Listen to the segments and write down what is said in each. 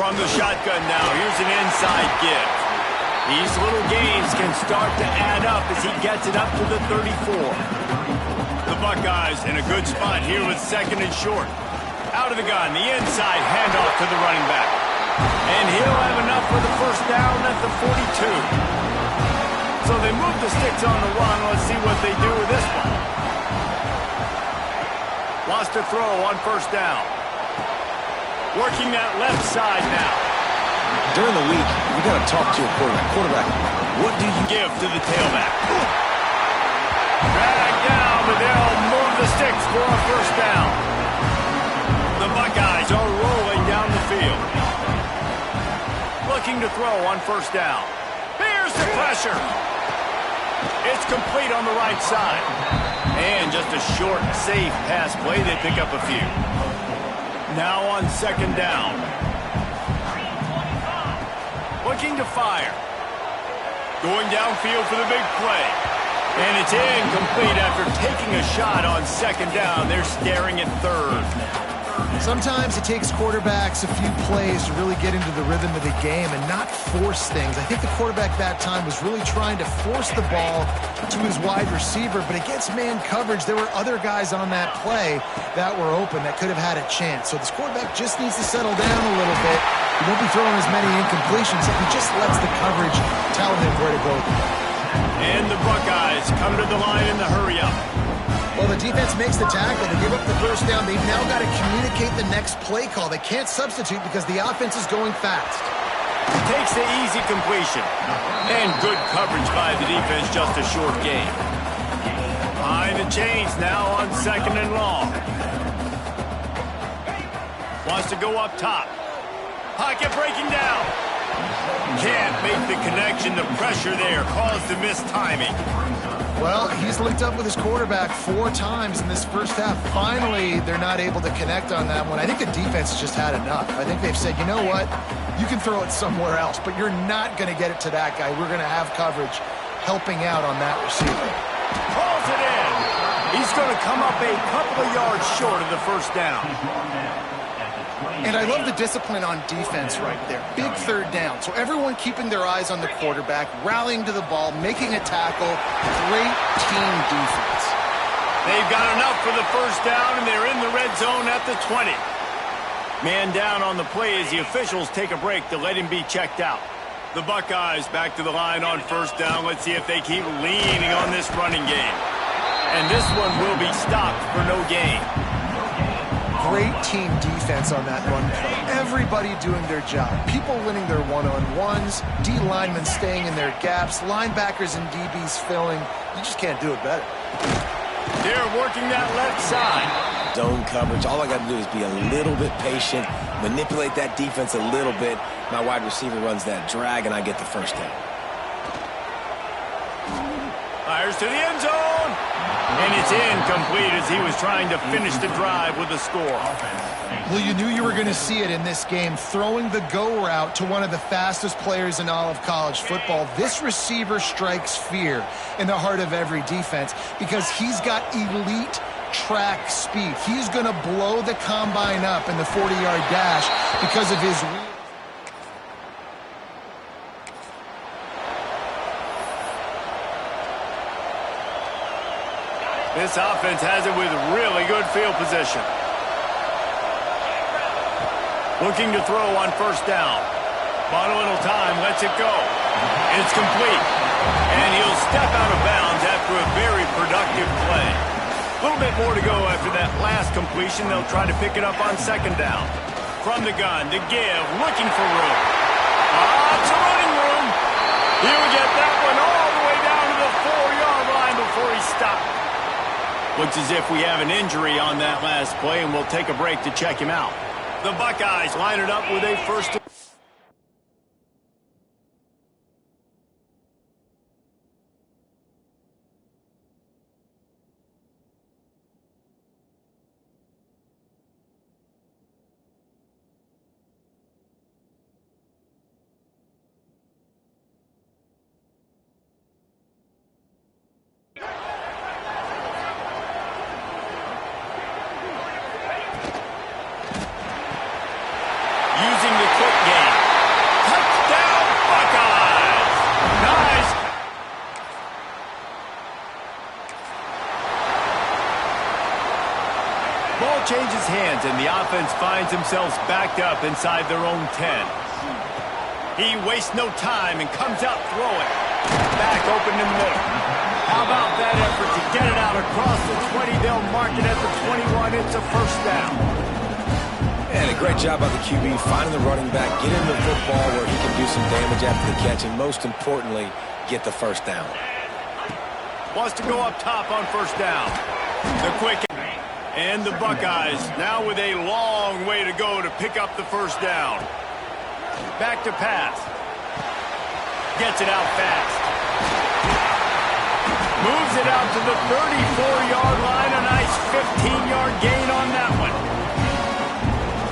From the shotgun now, here's an inside give. These little gains can start to add up as he gets it up to the 34. The Buckeyes in a good spot here with second and short. Out of the gun, the inside handoff to the running back. And he'll have enough for the first down at the 42. So they move the sticks on the run. Let's see what they do with this one. Wants to throw on first down. Working that left side now. During the week, you got to talk to your quarterback. Quarterback, what do you give to the tailback? Drag down, but they'll move the sticks for a first down. The Buckeyes are rolling down the field. Looking to throw on first down. Here's the pressure. It's complete on the right side. And just a short, safe pass play. They pick up a few. Now on second down. Looking to fire. Going downfield for the big play. And it's incomplete after taking a shot on second down. They're staring at third. Sometimes it takes quarterbacks a few plays to really get into the rhythm of the game and not force things. I think the quarterback that time was really trying to force the ball to his wide receiver, but against man coverage, there were other guys on that play that were open that could have had a chance. So this quarterback just needs to settle down a little bit. He won't be throwing as many incompletions if he just lets the coverage tell him where to go. And the Buckeyes come to the line in the hurry-up. Well, the defense makes the tackle. They give up the first down. They've now got to communicate the next play call. They can't substitute because the offense is going fast. Takes the easy completion. And good coverage by the defense, just a short gain. Behind the chains now on second and long. Wants to go up top. Pocket breaking down. Can't make the connection. The pressure there caused the missed timing. Well, he's linked up with his quarterback 4 times in this first half. Finally, they're not able to connect on that one. I think the defense has just had enough. I think they've said, you know what? You can throw it somewhere else, but you're not going to get it to that guy. We're going to have coverage helping out on that receiver. Calls it in. He's going to come up a couple of yards short of the first down. And I love the discipline on defense right there. Big third down. So everyone keeping their eyes on the quarterback, rallying to the ball, making a tackle. Great team defense. They've got enough for the first down, and they're in the red zone at the 20. Man down on the play as the officials take a break to let him be checked out. The Buckeyes back to the line on first down. Let's see if they keep leaning on this running game. And this one will be stopped for no gain. Great team defense on that run play. Everybody doing their job. People winning their one-on-ones, D linemen staying in their gaps, linebackers and DBs filling. You just can't do it better. They're working that left side. Zone coverage. All I got to do is be a little bit patient, manipulate that defense a little bit. My wide receiver runs that drag, and I get the first down. Fires to the end zone. And it's incomplete as he was trying to finish the drive with a score. Well, you knew you were going to see it in this game. Throwing the go route to one of the fastest players in all of college football. This receiver strikes fear in the heart of every defense because he's got elite track speed. He's going to blow the combine up in the 40-yard dash because of his wheels. This offense has it with really good field position. Looking to throw on first down. Bought a little time, lets it go. It's complete. And he'll step out of bounds after a very productive play. A little bit more to go after that last completion. They'll try to pick it up on second down. From the gun to give, looking for room. Lots of running room. He'll get that one all the way down to the 4-yard line before he stopped. Looks as if we have an injury on that last play, and we'll take a break to check him out. The Buckeyes line it up with a first. Using the quick ball changes hands, and the offense finds themselves backed up inside their own 10. He wastes no time and comes out throwing. Back open in the middle. How about that effort to get it out across the 20? They'll mark it at the 21. It's a first down. And a great job by the QB finding the running back, get him the football where he can do some damage after the catch, and most importantly, get the first down. Wants to go up top on first down. The quick. And the Buckeyes now with a long way to go to pick up the first down. Back to pass. Gets it out fast. Moves it out to the 34-yard line. A nice 15-yard gain on that one.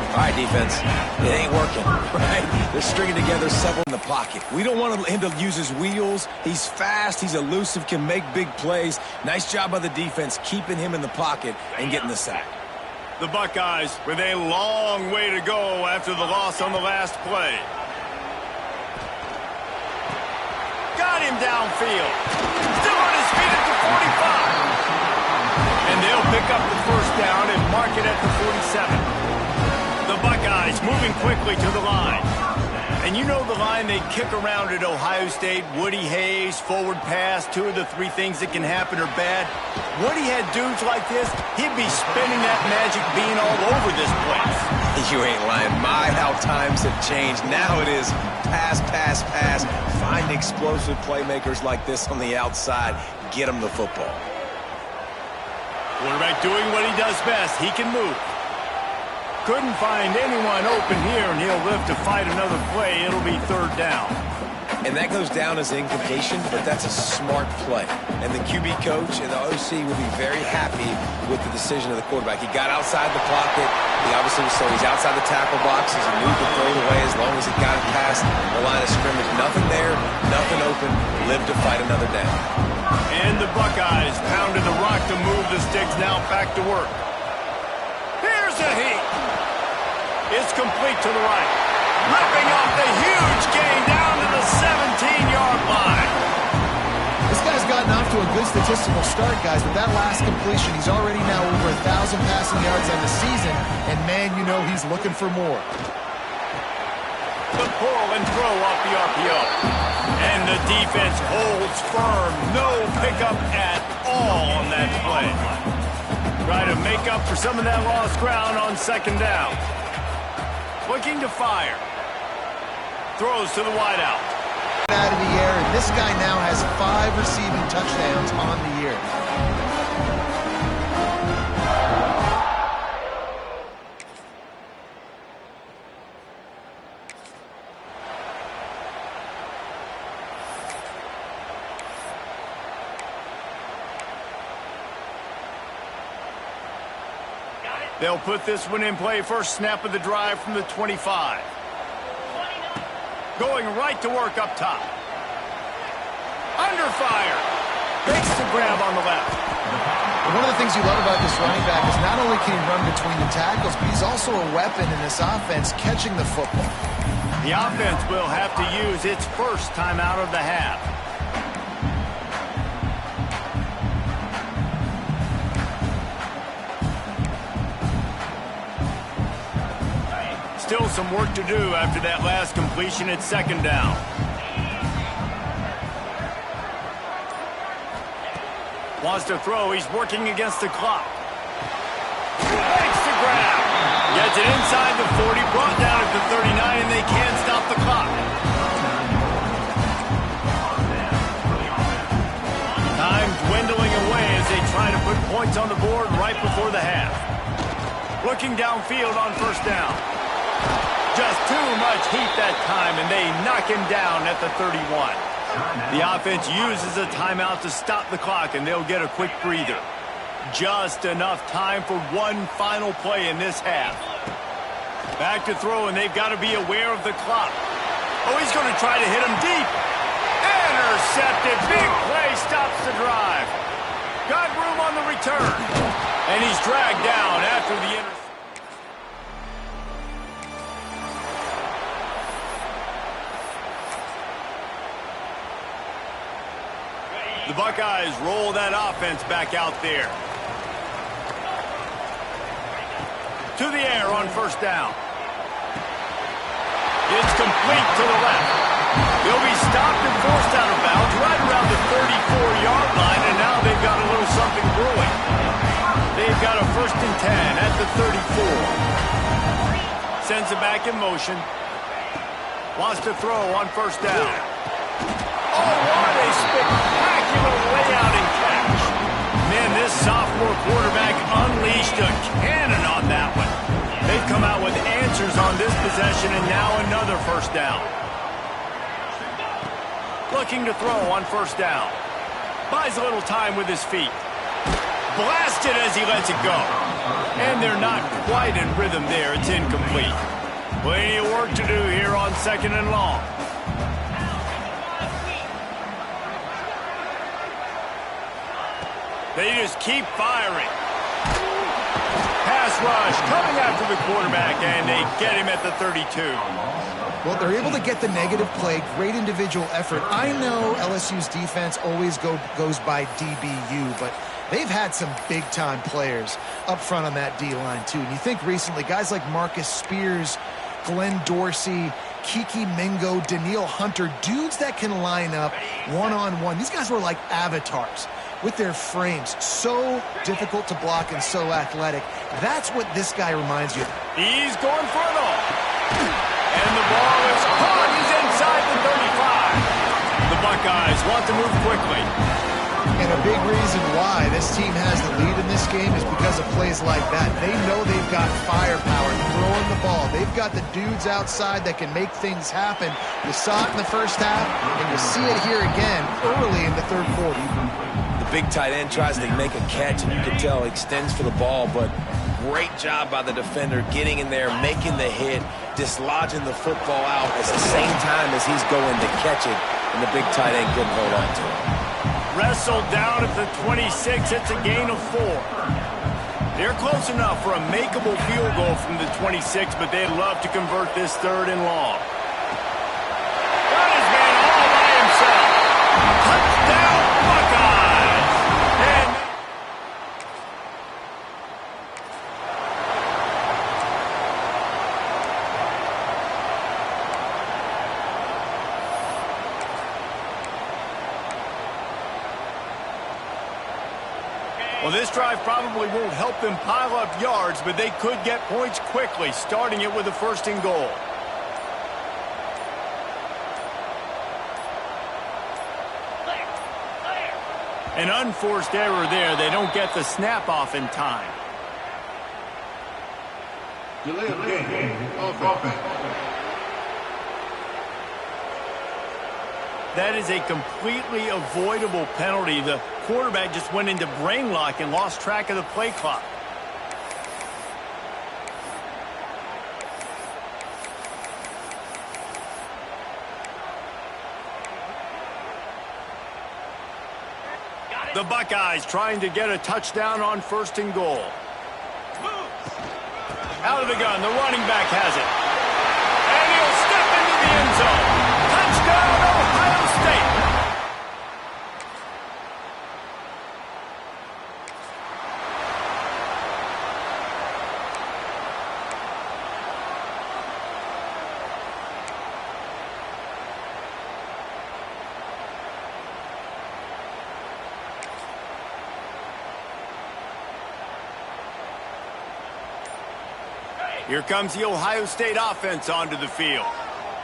All right, defense. It ain't working, right? They're stringing together several in the pocket. We don't want him to use his wheels. He's fast. He's elusive, can make big plays. Nice job by the defense keeping him in the pocket and getting the sack. The Buckeyes with a long way to go after the loss on the last play. Got him downfield. Still on his feet at the 45. And they'll pick up the first down and mark it at the 47. The Buckeyes moving quickly to the line. And you know the line they kick around at Ohio State, Woody Hayes, forward pass, 2 of the 3 things that can happen are bad. Woody had dudes like this, he'd be spinning that magic bean all over this place. You ain't lying. My, how times have changed. Now it is pass, pass, pass. Find explosive playmakers like this on the outside. Get them the football. Quarterback doing what he does best. He can move. Couldn't find anyone open here, and he'll live to fight another play. It'll be third down. And that goes down as incompletion, but that's a smart play. And the QB coach and the OC will be very happy with the decision of the quarterback. He got outside the pocket. He obviously was so he's outside the tackle box. He knew he could throw it away as long as he got it past the line of scrimmage. Nothing there, nothing open. Live to fight another down. And the Buckeyes pounded the rock to move the sticks. Now back to work. Here's a heat. It's complete to the right. Ripping off the huge gain down to the 17-yard line. This guy's gotten off to a good statistical start, guys, but that last completion, he's already now over 1,000 passing yards on the season, and man, you know he's looking for more. The pull and throw off the RPO. And the defense holds firm. No pickup at all on that play. Try to make up for some of that lost ground on second down. Looking to fire. Throws to the wideout. Out of the air, and this guy now has 5 receiving touchdowns on the year. They'll put this one in play. First snap of the drive from the 25. Going right to work up top. Under fire. Makes the grab on the left. One of the things you love about this running back is not only can he run between the tackles, but he's also a weapon in this offense catching the football. The offense will have to use its first timeout of the half. Still some work to do after that last completion at second down. Wants to throw. He's working against the clock. Makes the grab. Gets it inside the 40. Brought down at the 39, and they can't stop the clock. Time dwindling away as they try to put points on the board right before the half. Looking downfield on first down. Just too much heat that time, and they knock him down at the 31. The offense uses a timeout to stop the clock, and they'll get a quick breather. Just enough time for one final play in this half. Back to throw, and they've got to be aware of the clock. Oh, he's going to try to hit him deep. Intercepted. Big play stops the drive. Got room on the return. And he's dragged down after the interception. The Buckeyes roll that offense back out there. to the air on first down. It's complete to the left. He'll be stopped and forced out of bounds right around the 34-yard line, and now they've got a little something brewing. They've got a 1st and 10 at the 34. Sends it back in motion. Wants to throw on first down. Oh, what a spectacular layout and catch. Man, this sophomore quarterback unleashed a cannon on that one. They've come out with answers on this possession, and now another first down. Looking to throw on first down. Buys a little time with his feet. Blasted as he lets it go. And they're not quite in rhythm there. It's incomplete. Plenty of work to do here on 2nd and long. They just keep firing. Pass rush coming after the quarterback, and they get him at the 32. Well, they're able to get the negative play, great individual effort. I know LSU's defense always goes by DBU, but they've had some big-time players up front on that D-line, too. And you think recently, guys like Marcus Spears, Glenn Dorsey, Kiki Mingo, Daniil Hunter, dudes that can line up one-on-one. These guys were like avatars with their frames. So difficult to block and so athletic. That's what this guy reminds you of. He's going for it all. And the ball is caught. He's inside the 35. The Buckeyes want to move quickly. And a big reason why this team has the lead in this game is because of plays like that. They know they've got firepower throwing the ball. They've got the dudes outside that can make things happen. You saw it in the first half, and you see it here again early in the third quarter. The big tight end tries to make a catch, and you can tell he extends for the ball, but great job by the defender getting in there, making the hit, dislodging the football out at the same time as he's going to catch it, and the big tight end couldn't hold on to it. Wrestled down at the 26. It's a gain of 4. They're close enough for a makeable field goal from the 26, but they'd love to convert this 3rd and long. Got his man all by himself. Touchdown, Buckeyes! And well, this drive probably won't help them pile up yards, but they could get points quickly, starting it with a 1st and goal. An unforced error there. They don't get the snap off in time. Delay of game. Offense. That is a completely avoidable penalty. The quarterback just went into brain lock and lost track of the play clock. The Buckeyes trying to get a touchdown on 1st and goal. Out of the gun, the running back has it. And he'll step into the end zone. Touchdown, Ohio State. Here comes the Ohio State offense onto the field.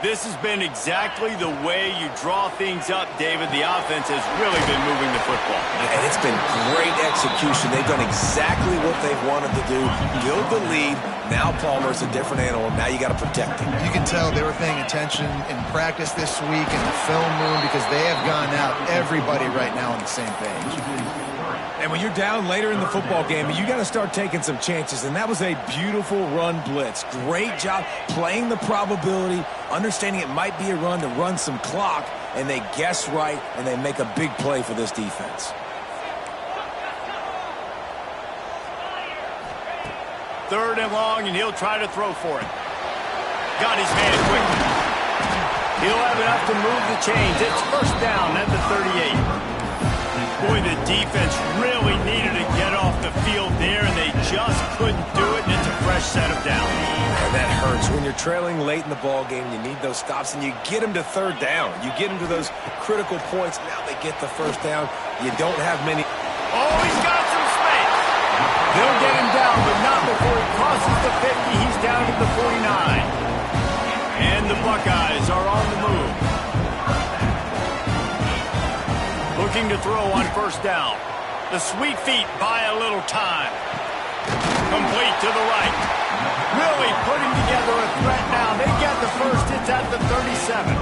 This has been exactly the way you draw things up, David. The offense has really been moving the football. And it's been great execution. They've done exactly what they've wanted to do. Build the lead. Now Palmer's a different animal. Now you got to protect him. You can tell they were paying attention in practice this week in the film room because they have gone out, everybody right now on the same page. And when you're down later in the football game, you got to start taking some chances. And that was a beautiful run blitz. Great job playing the probability, understanding it might be a run to run some clock, and they guess right, and they make a big play for this defense. Third and long, and he'll try to throw for it. Got his man quickly. He'll have enough to move the chains. It's 1st down at the 38. Boy, the defense really needed to get off the field there, and they just couldn't do it, and it's a fresh set of down. And that hurts. When you're trailing late in the ball game, you need those stops, and you get them to third down. You get them to those critical points. Now they get the first down. You don't have many. Oh, he's got some space. They'll get him down, but not before he crosses the 50. He's down at the 49. And the Buckeyes are on the move. Looking to throw on first down. The sweet feet buy a little time. Complete to the right. Really putting together a threat now. They get the first. It's at the 37.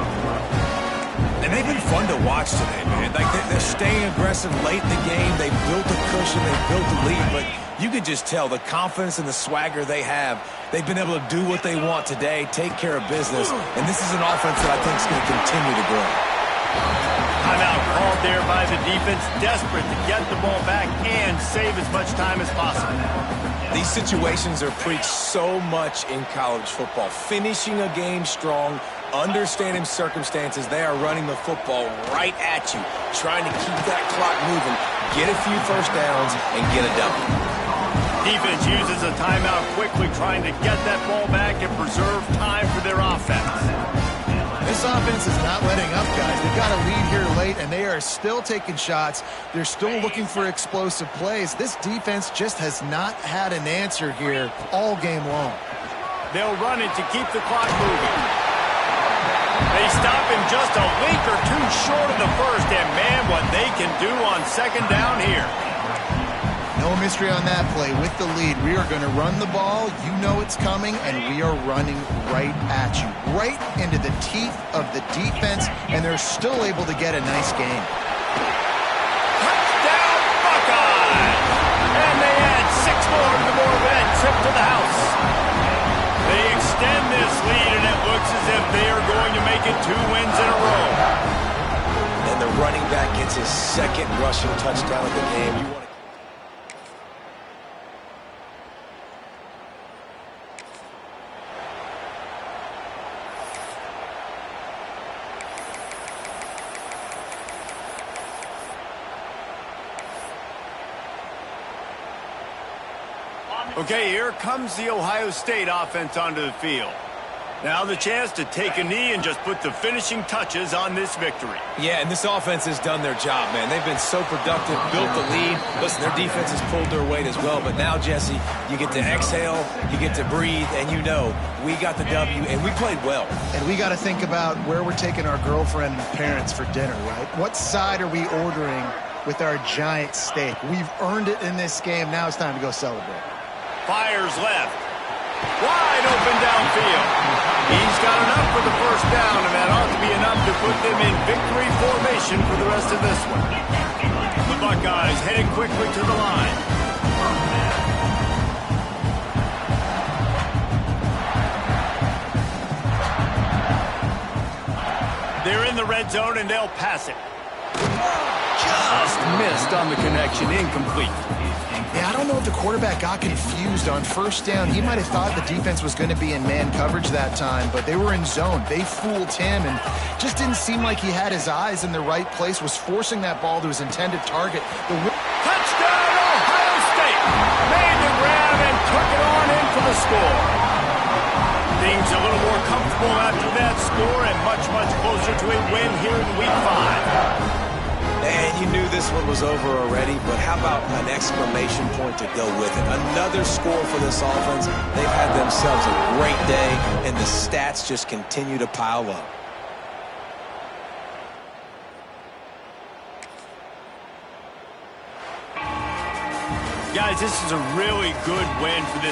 And they've been fun to watch today, man. Like they're staying aggressive late in the game. They built a cushion. They built a lead. But you could just tell the confidence and the swagger they have. They've been able to do what they want today, take care of business. And this is an offense that I think is going to continue to grow. Timeout called there by the defense, desperate to get the ball back and save as much time as possible. These situations are preached so much in college football. Finishing a game strong, understanding circumstances. They are running the football right at you, trying to keep that clock moving, get a few first downs, and get a W. Defense uses a timeout quickly, trying to get that ball back and preserve time for their offense. This offense is not letting up, guys. They've got a lead here late, and they are still taking shots. They're still looking for explosive plays. This defense just has not had an answer here all game long. They'll run it to keep the clock moving. They stop him just a link or two short of the first, and man, what they can do on second down here. No mystery on that play. With the lead, we are going to run the ball. You know it's coming, and we are running right at you. Right into the teeth of the defense, and they're still able to get a nice game. Touchdown, Buckeyes! And they add 6 more to the more red trip to the house. They extend this lead, and it looks as if they are going to make it 2 wins in a row. And the running back gets his second rushing touchdown of the game. You want to Okay, here comes the Ohio State offense onto the field. Now the chance to take a knee and just put the finishing touches on this victory. Yeah, and this offense has done their job, man. They've been so productive, built the lead. Listen, their defense has pulled their weight as well. But now, Jesse, you get to exhale, you get to breathe, and you know we got the W, and we played well. And we got to think about where we're taking our girlfriend and parents for dinner, right? What side are we ordering with our giant steak? We've earned it in this game. Now it's time to go celebrate. Fires left. Wide open downfield. He's got enough for the first down, and that ought to be enough to put them in victory formation for the rest of this one. The Buckeyes heading quickly to the line. They're in the red zone, and they'll pass it. Just missed on the connection, incomplete. Yeah, I don't know if the quarterback got confused on first down. He might have thought the defense was going to be in man coverage that time, but they were in zone. They fooled him and just didn't seem like he had his eyes in the right place, was forcing that ball to his intended target. Touchdown, Ohio State! Made the grab and took it on in for the score. Things a little more comfortable after that score and much, much closer to a win here in Week 5. And you knew this one was over already, but how about an exclamation point to go with it? Another score for this offense. They've had themselves a great day, and the stats just continue to pile up. Guys, this is a really good win for this